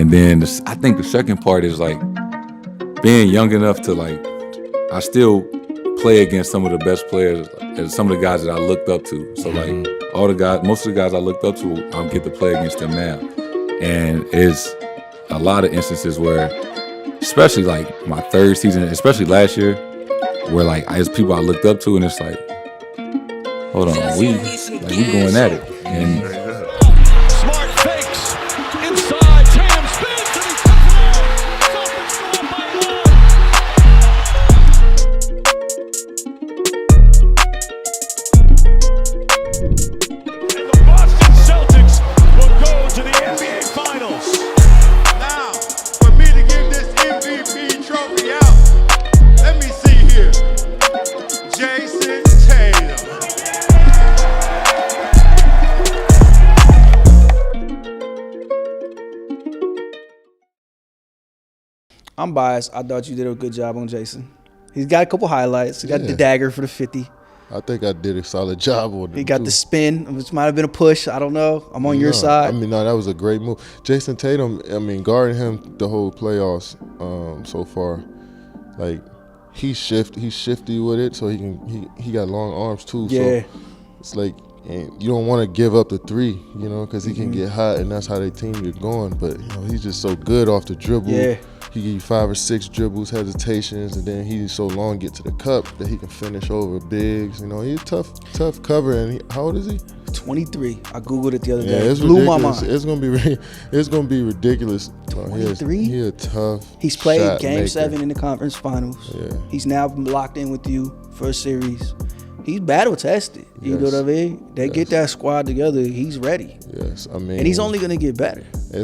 And then I think the second part is like being young enough to like, I still play against some of the best players and some of the guys that I looked up to. So like most of the guys I looked up to, I get to play against them now. And it's a lot of instances where, especially like my third season, especially last year, where like it's people I looked up to, and it's like, hold on, we going at it. And Smart fakes inside. Tatum spins and he puts it and the Boston Celtics will go to the NBA Finals. Now, for me to give this MVP trophy out, let me see here. Jayson Tatum. I'm biased. I thought you did a good job on Jayson. He's got a couple highlights. He got the dagger for the 50. I think I did a solid job on it. He got the spin, which might have been a push. I don't know. I'm on your side. I mean, no, that was a great move. Jayson Tatum, I mean, guarding him the whole playoffs so far, like he's shifty with it, so he got long arms too. Yeah. So it's like, and you don't want to give up the three, you know, because he can get hot, and that's how they team get going. But you know, he's just so good off the dribble. Yeah. He give you 5 or 6 dribbles, hesitations, and then he's so long get to the cup that he can finish over bigs. You know, he's tough cover. And how old is he? 23. I googled it the other Yeah, day. it's Blew my ridiculous. mind. It's gonna be ridiculous. 23? He a tough. He's played shot Game maker. 7 in the conference finals. Yeah. He's now locked in with you for a series. He's battle tested. You know what I mean? They get that squad together. He's ready. Yes, I mean, And he's only gonna get better. I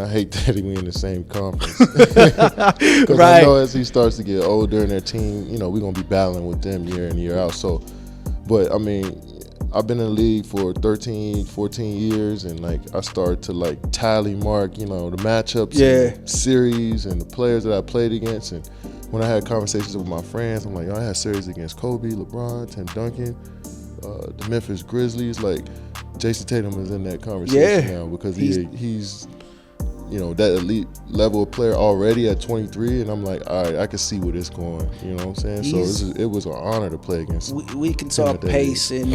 hate that we in the same conference. Because Right. I know as he starts to get older and their team, you know, we're gonna be battling with them year in, year out. So, but I mean, I've been in the league for 13, 14 years, and like I started to like tally mark, you know, the matchups, and series, and the players that I played against. And when I had conversations with my friends, I'm like, I had series against Kobe, LeBron, Tim Duncan, the Memphis Grizzlies. Like Jayson Tatum is in that conversation now because he's you know, that elite level of player already at 23, and I'm like, all right, I can see where it's going. You know what I'm saying? So it was an honor to play against him. We can talk pace and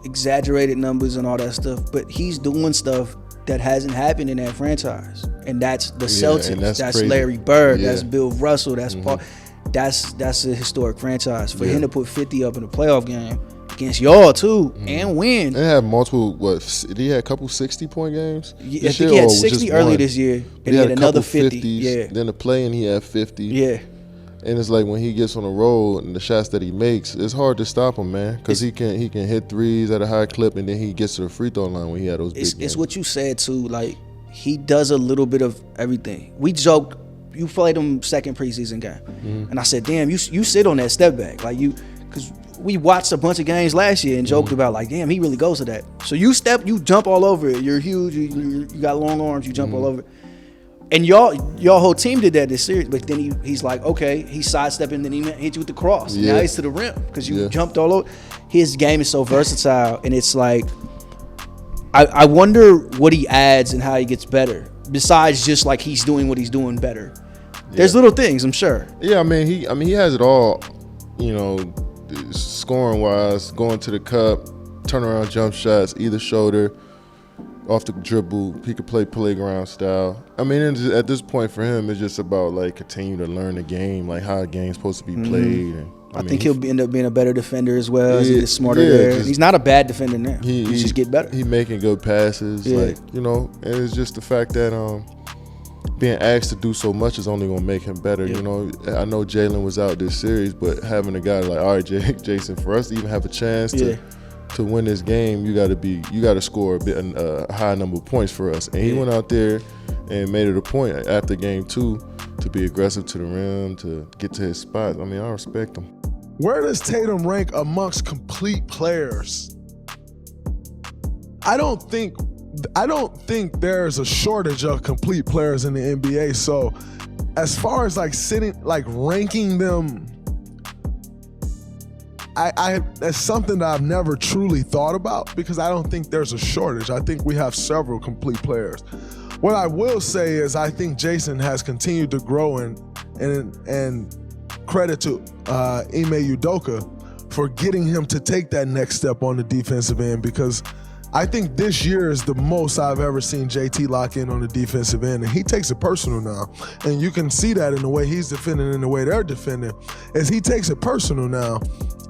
exaggerated numbers and all that stuff, but he's doing stuff that hasn't happened in that franchise, and that's the Celtics. And that's crazy. Larry Bird. Yeah. That's Bill Russell. That's Paul. That's a historic franchise. For him to put 50 up in a playoff game against y'all too and win. And had multiple. Did he had a couple 60-point games? I think he had 60 early this year, and he had another 50. 50s, yeah. Then the play-in he had 50. Yeah. And it's like when he gets on the roll and the shots that he makes, it's hard to stop him, man, because he can hit threes at a high clip, and then he gets to the free throw line when he had those big games. It's what you said too. Like he does a little bit of everything. We joked. You played him second preseason game, and I said, "Damn, you sit on that step back, like you," because we watched a bunch of games last year and joked about like, "Damn, he really goes to that." So you jump all over it. You're huge. You got long arms. You jump all over it. And y'all whole team did that this series, but then he's like, okay, he's sidestepping, then he hit you with the cross. Yeah. Now he's to the rim because you jumped all over. His game is so versatile, and it's like, I wonder what he adds and how he gets better. Besides just like he's doing what he's doing better. There's little things, I'm sure. Yeah, I mean he has it all, you know, scoring wise, going to the cup, turnaround jump shots, either shoulder, off the dribble. He could play playground style. I mean, at this point for him, it's just about like continue to learn the game, like how a game's supposed to be played. And I think he'll end up being a better defender as well. As he gets smarter there. He's not a bad defender now. He just get better. He making good passes, like, you know. And it's just the fact that being asked to do so much is only gonna make him better. You know, I know Jaylen was out this series, but having a guy like, all right, Jayson, for us to even have a chance to win this game, you got to score a high number of points for us. And he went out there and made it a point after game 2 to be aggressive to the rim, to get to his spot. I mean, I respect him. Where does Tatum rank amongst complete players? I don't think there's a shortage of complete players in the NBA. So as far as like ranking them, that's something that I've never truly thought about because I don't think there's a shortage. I think we have several complete players. What I will say is I think Jayson has continued to grow and credit to Ime Udoka for getting him to take that next step on the defensive end, because I think this year is the most I've ever seen JT lock in on the defensive end, and he takes it personal now. And you can see that in the way he's defending and the way they're defending, is he takes it personal now.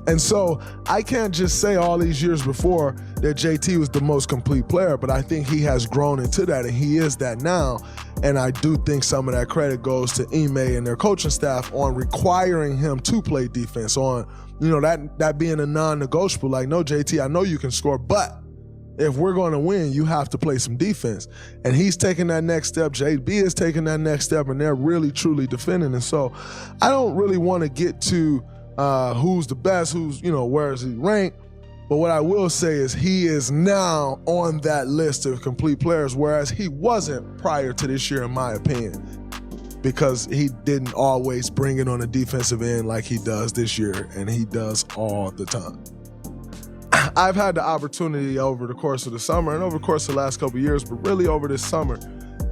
And so I can't just say all these years before that JT was the most complete player, but I think he has grown into that, and he is that now. And I do think some of that credit goes to Ime and their coaching staff on requiring him to play defense, on, you know, that being a non-negotiable. Like, no, JT, I know you can score, but if we're going to win, you have to play some defense. And he's taking that next step. JB is taking that next step, and they're really, truly defending. And so I don't really want to get to who's the best, who's, you know, where is he ranked. But what I will say is he is now on that list of complete players, whereas he wasn't prior to this year, in my opinion, because he didn't always bring it on the defensive end like he does this year, and he does all the time. I've had the opportunity over the course of the summer and over the course of the last couple of years, but really over this summer,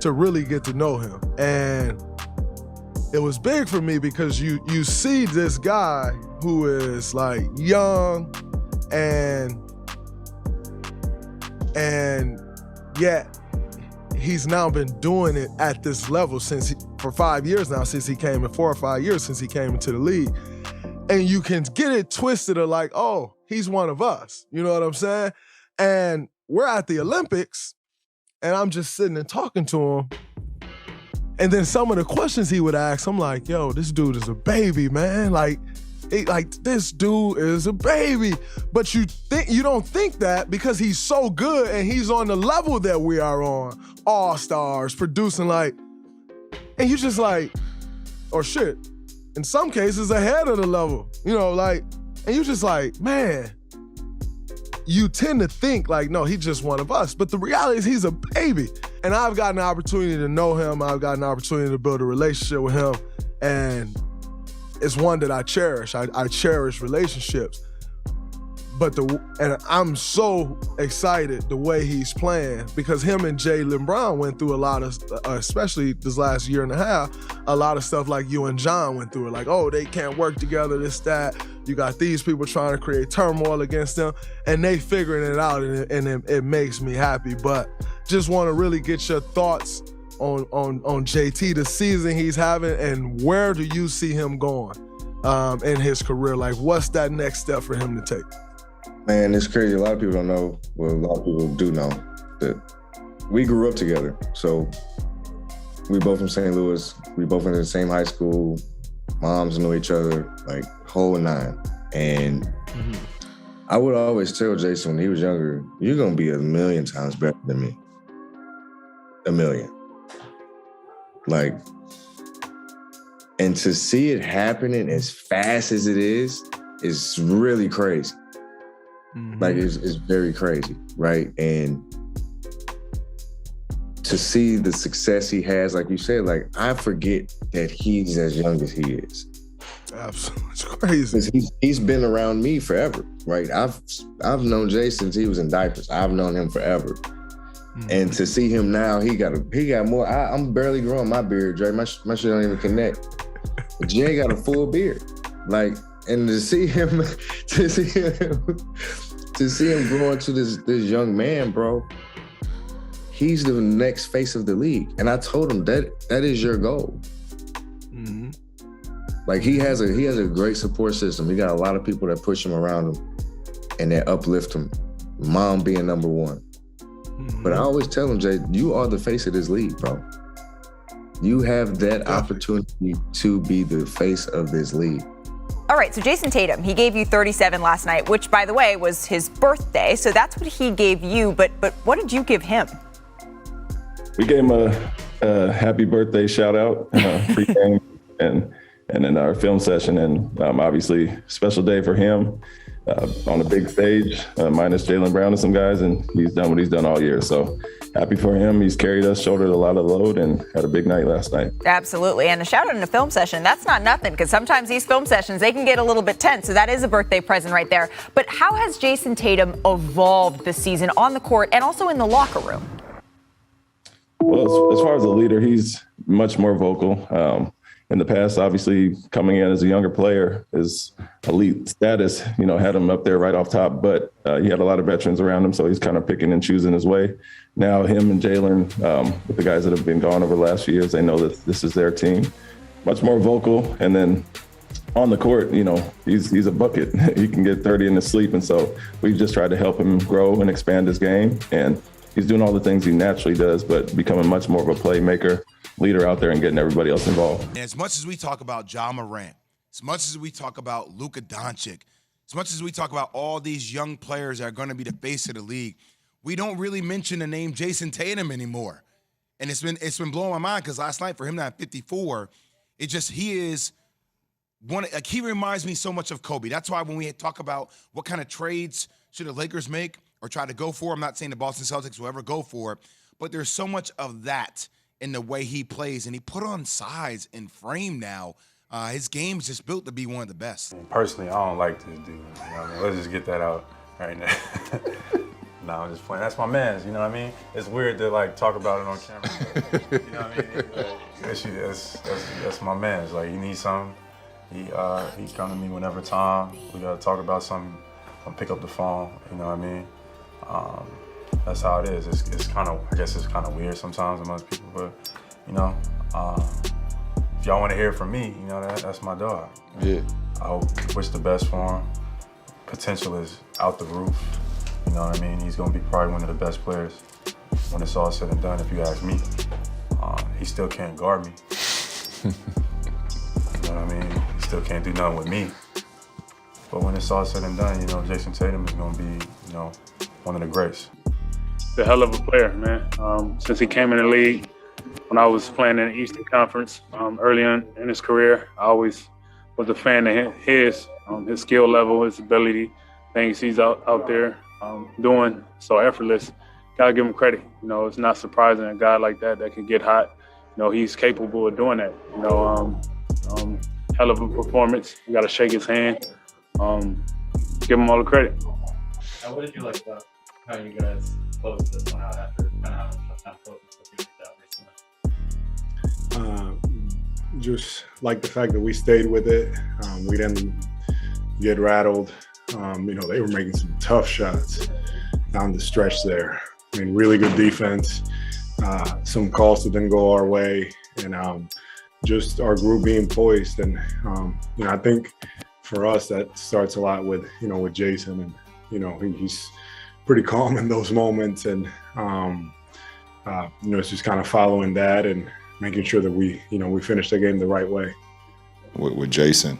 to really get to know him. And it was big for me because you see this guy who is like young and yet he's now been doing it at this level for 5 years now, since he came in 4 or 5 years since he came into the league. And you can get it twisted of like, oh, he's one of us. You know what I'm saying? And we're at the Olympics, and I'm just sitting and talking to him. And then some of the questions he would ask, I'm like, yo, this dude is a baby, man. Like this dude is a baby. But you don't think that because he's so good and he's on the level that we are on, all-stars, producing like, and you just like, or shit, in some cases ahead of the level, you know, like, and you just like, man, you tend to think like, no, he's just one of us. But the reality is he's a baby. And I've gotten an opportunity to know him. I've gotten an opportunity to build a relationship with him. And it's one that I cherish. I cherish relationships. And I'm so excited the way he's playing, because him and Jaylen Brown went through a lot of, especially this last year and a half, a lot of stuff like you and John went through. Like, oh, they can't work together, this, that. You got these people trying to create turmoil against them, and they figuring it out, and it makes me happy. But just want to really get your thoughts on JT, the season he's having, and where do you see him going in his career? Like, what's that next step for him to take? Man, it's crazy. A lot of people don't know, well, a lot of people do know, that we grew up together. So we both from St. Louis. We both went to the same high school. Moms knew each other, like, whole nine. And I would always tell Jayson when he was younger, you're going to be 1,000,000 times better than me. 1,000,000. Like, and to see it happening as fast as it is really crazy. Like, it's very crazy, right? And to see the success he has, like you said, like, I forget that he's as young as he is. Absolutely, it's crazy. He's been around me forever, right? I've known Jay since he was in diapers. I've known him forever. And to see him now, he got more. I'm barely growing my beard, Dre. My shit don't even connect. But Jay got a full beard, like, and to see him grow into this young man, bro. He's the next face of the league, and I told him that is your goal. Like, he has a great support system. He got a lot of people that push him around him and that uplift him. Mom being number one. But I always tell him, Jay, you are the face of this league, bro. You have that opportunity to be the face of this league. All right, so Jayson Tatum, he gave you 37 last night, which, by the way, was his birthday. So that's what he gave you. But what did you give him? We gave him a happy birthday shout out, pre-game, and then our film session, and obviously special day for him on the big stage, minus Jaylen Brown and some guys, and he's done what he's done all year. So happy for him. He's carried us, shouldered a lot of load, and had a big night last night. Absolutely, and a shout out in a film session, that's not nothing, because sometimes these film sessions, they can get a little bit tense, so that is a birthday present right there. But how has Jayson Tatum evolved this season on the court and also in the locker room? Well, as far as a leader, he's much more vocal. In the past, obviously, coming in as a younger player, his elite status, had him up there right off top. But he had a lot of veterans around him, so he's kind of picking and choosing his way. Now, him and Jaylen, with the guys that have been gone over the last few years, they know that this is their team. Much more vocal, and then on the court, he's a bucket. He can get 30 in his sleep, and so we've just tried to help him grow and expand his game. And he's doing all the things he naturally does, but becoming much more of a playmaker, leader out there and getting everybody else involved. And as much as we talk about Ja Morant, as much as we talk about Luka Doncic, as much as we talk about all these young players that are going to be the face of the league, we don't really mention the name Jayson Tatum anymore. And it's been blowing my mind because last night for him to have 54, he is one. Like, he reminds me so much of Kobe. That's why when we talk about what kind of trades should the Lakers make or try to go for, I'm not saying the Boston Celtics will ever go for it, but there's so much of that in the way he plays, and he put on size and frame now. His game's just built to be one of the best. Personally, I don't like this dude. Let's just get that out right now. No, I'm just playing. That's my man. You know what I mean? It's weird to talk about it on camera. But, you know what I mean? That's my man. It's like, he needs something. He come to me whenever time. We gotta talk about something. I'll pick up the phone. You know what I mean? That's how it is. It's kind of, I guess it's kind of weird sometimes amongst people, but if y'all want to hear from me, that's my dog. Yeah. I wish the best for him. Potential is out the roof. You know what I mean? He's gonna be probably one of the best players when it's all said and done. If you ask me, he still can't guard me. You know what I mean? He still can't do nothing with me. But when it's all said and done, Jayson Tatum is gonna be, one of the greats. A hell of a player, man. Since he came in the league, when I was playing in the Eastern Conference early on in his career, I always was a fan of his skill level, his ability, things he's out there doing so effortless. Gotta give him credit. It's not surprising a guy like that can get hot. He's capable of doing that. Hell of a performance. You gotta shake his hand. Give him all the credit. Now, what did you like about how you guys closed this one out after kind of having a tough time closing this recently? Just like the fact that we stayed with it. We didn't get rattled. They were making some tough shots down the stretch there. I mean, really good defense. Some calls that didn't go our way, and just our group being poised. And I think for us that starts a lot with with Jayson, and he's pretty calm in those moments, and it's just kind of following that and making sure that we finish the game the right way. With Jayson,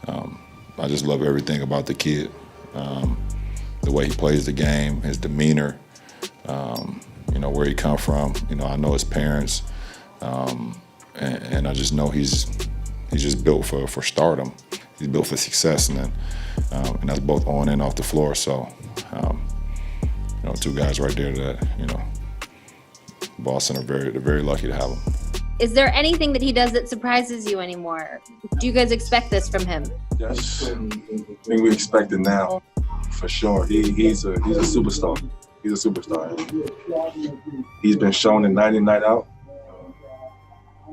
I just love everything about the kid. The way he plays the game, his demeanor, where he come from. I know his parents, and I just know he's just built for stardom. He's built for success, and that's both on and off the floor. So, two guys right there that Boston are very lucky to have him. Is there anything that he does that surprises you anymore? Do you guys expect this from him? Yes, I think we expect it now, for sure. He's a superstar. He's a superstar. He's been shown in 90 night out.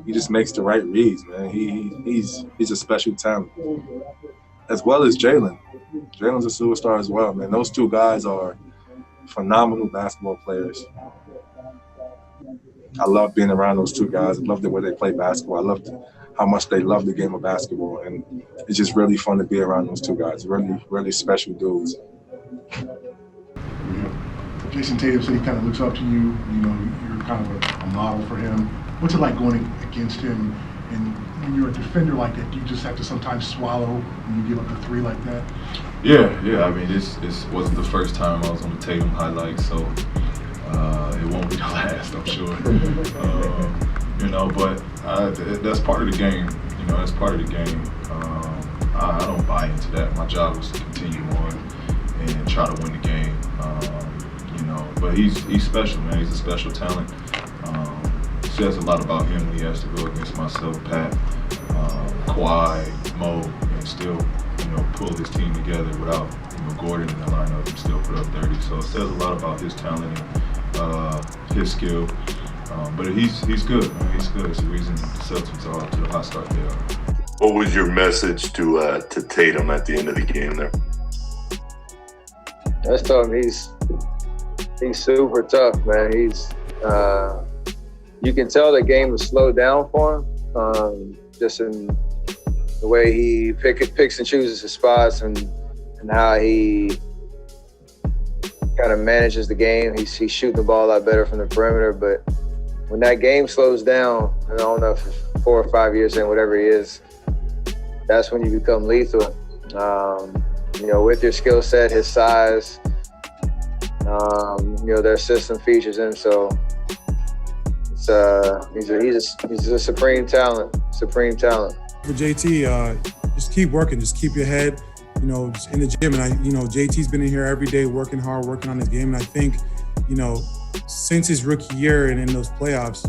He just makes the right reads, man. He's a special talent, as well as Jaylen. Jaylen's a superstar as well, man. Those two guys are phenomenal basketball players. I love being around those two guys. I love the way they play basketball. I love how much they love the game of basketball, and it's just really fun to be around those two guys. Really, really special dudes. Jayson Tatum said he kind of looks up to you. You're kind of a model for him. What's it like going against him? And when you're a defender like that, do you just have to sometimes swallow when you give up a three like that? Yeah. I mean, this wasn't the first time I was on the Tatum highlights, so it won't be the last, I'm sure. But that's part of the game. That's part of the game. I don't buy into that. My job was to continue on and try to win the game. But he's special, man. He's a special talent. Says a lot about him when he has to go against myself, Pat, Kawhi, Mo, and still, pull his team together without, Gordon in the lineup and still put up 30. So it says a lot about his talent and his skill. But he's good, man. He's good. It's the reason the Celtics are off to the hot start they are. What was your message to Tatum at the end of the game there? I just told him he's super tough, man. You can tell the game was slowed down for him, just in the way he picks and chooses his spots and how he kind of manages the game. He's shooting the ball a lot better from the perimeter, but when that game slows down, I don't know if it's 4 or 5 years in, whatever he is, that's when you become lethal. With your skill set, his size, their system features him. So he's a supreme talent. For JT, just keep working, just keep your head, just in the gym. And JT's been in here every day working hard, working on his game. And I think, since his rookie year and in those playoffs,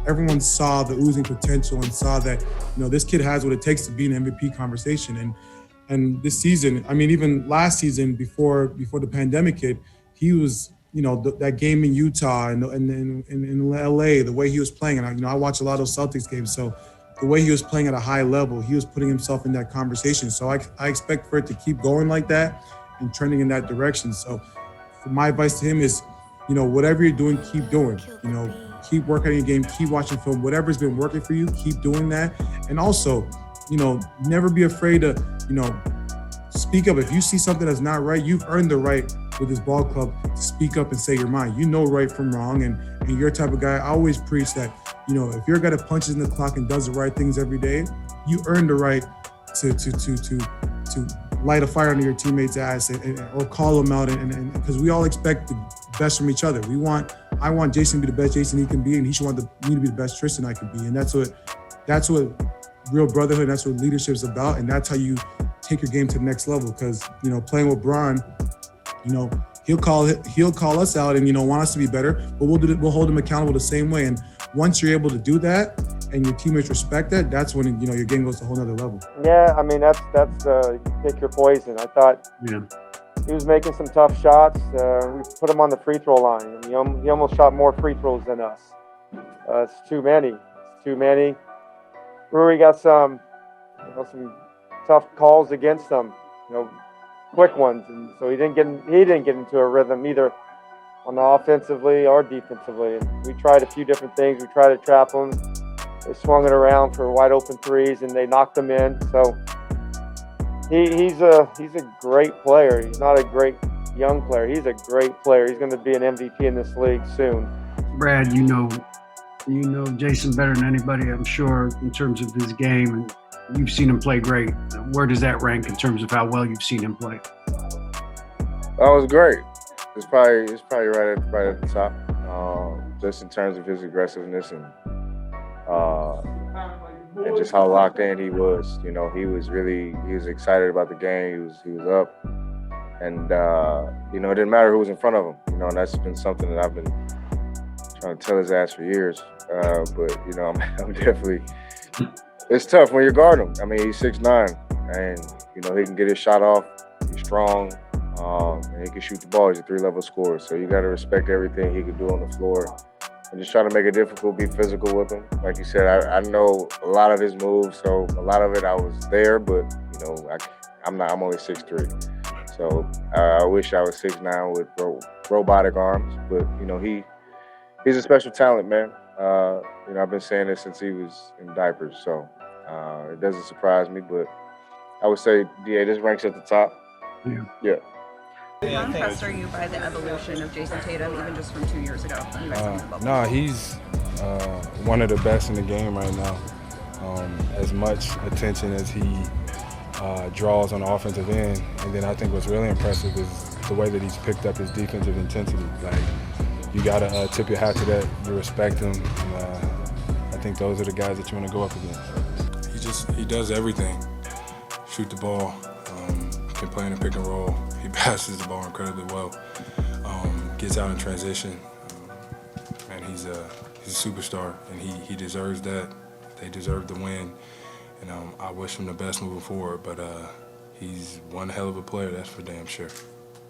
everyone saw the oozing potential and saw that, this kid has what it takes to be in the MVP conversation. And this season, even last season before the pandemic hit, he was, that game in Utah and in LA, the way he was playing. And I watch a lot of those Celtics games. So the way he was playing at a high level, he was putting himself in that conversation. So I expect for it to keep going like that and trending in that direction. So my advice to him is, whatever you're doing, keep doing. Keep working on your game, keep watching film. Whatever's been working for you, keep doing that. And also, never be afraid to, speak up. If you see something that's not right, you've earned the right with this ball club to speak up and say your mind. You know right from wrong, and you're the type of guy, I always preach that, if you're a guy that punches in the clock and does the right things every day, you earn the right to light a fire under your teammates' ass or call them out, and because we all expect the best from each other. I want Jayson to be the best Jayson he can be, and he should want me to be the best Tristan I can be, and that's what real brotherhood, that's what leadership is about, and that's how you take your game to the next level. Because playing with Bron, he'll call us out and want us to be better, but we'll hold him accountable the same way. And once you're able to do that and your teammates respect that, that's when your game goes to a whole nother level. Yeah, that's pick your poison. I thought he was making some tough shots. We put him on the free throw line. He almost shot more free throws than us. It's too many. Rui got some tough calls against him, quick ones, and so he didn't get into a rhythm either on the offensively or defensively. And we tried a few different things. We tried to trap him. They swung it around for wide open threes, and they knocked them in. So he's a great player. He's not a great young player. He's a great player. He's going to be an MVP in this league soon. Brad, you know Jayson better than anybody, I'm sure, in terms of his game, and you've seen him play great. Where does that rank in terms of how well you've seen him play? That was great. It's probably right at the top, just in terms of his aggressiveness and just how locked in he was. He was excited about the game. He was up, and it didn't matter who was in front of him. And that's been something that I've been trying to tell his ass for years. But I'm definitely. It's tough when you're guarding him. He's 6'9", and he can get his shot off. He's strong, and he can shoot the ball. He's a 3-level scorer, so you got to respect everything he can do on the floor, and just try to make it difficult, be physical with him. Like you said, I know a lot of his moves, so a lot of it I was there, but I'm only 6'3", so I wish I was 6'9" with robotic arms. But he's a special talent, man. I've been saying this since he was in diapers, so it doesn't surprise me, but I would say, this ranks at the top. Yeah. How impressed are you by the evolution of Jayson Tatum, even just from 2 years ago? He's one of the best in the game right now. As much attention as he draws on the offensive end, and then I think what's really impressive is the way that he's picked up his defensive intensity. You gotta tip your hat to that. You respect him. And, I think those are the guys that you want to go up against. He does everything. Shoot the ball, can play in a pick and roll. He passes the ball incredibly well. Gets out in transition. Man, he's a superstar, and he deserves that. They deserve to win, and I wish him the best moving forward. But he's one hell of a player, that's for damn sure.